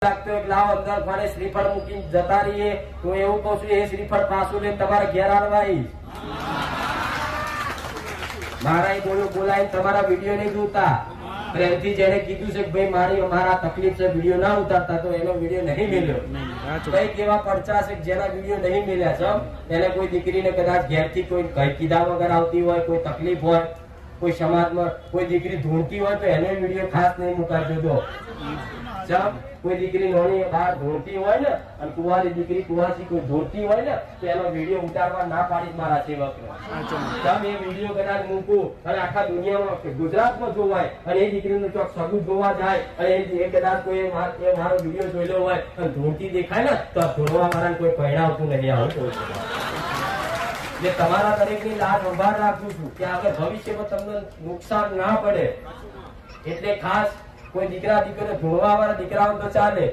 લાવ અંદર ફાડે શ્રીફળ મૂકીને જતા રહીએ તો એવું કહું છું, એ શ્રીફળ પાછું લઈને તમારે ઘેર આવવા મારા બોલાય તમારા વિડીયો નહીં જોતા. પ્રેમથી જેને કીધું છે કે ભાઈ મારા તકલીફ છે, વિડીયો ના ઉતારતા, તો એનો વિડીયો નહીં મળ્યો. કઈક એવા પડચા છે જેના વિડીયો નહીં મળ્યા છે. એને કોઈ દીકરીને કદાચ ઘેરથી કોઈ કીધા વગર આવતી હોય, કોઈ તકલીફ હોય, કોઈ સમાજમાં કોઈ દીકરી ધૂણતી હોય તો એનો વિડીયો ખાસ નહીં મુકાજો. તો કોઈ દીકરી નોની બહાર ધોળતી હોય ને અને કુંવારી દીકરી કુવાસી કોઈ ધોળતી હોય ને તો એનો વિડીયો ઉતારવા ના પાડી મારા સેવક. તમે એ વિડીયો કદાચ મૂકું અને આખા દુનિયામાં ગુજરાતમાં જોવાય અને એ દીકરીનું ચોક સગું જોવા જાય અને એ કદાચ કોઈ મારો વિડીયો જોયેલો હોય અને ધોળતી દેખાય ને તો ધોળવા વાળાને કોઈ પહેણાવતું નહીં. આવું એટલે તમારા દરેકની લાજ સંભાળ રાખું છું કે આગળ ભવિષ્યમાં તમને નુકસાન ના પડે. એટલે ખાસ કોઈ દીકરા દીકરીને ધોળવા વાળા દીકરાઓ તો ચાલે.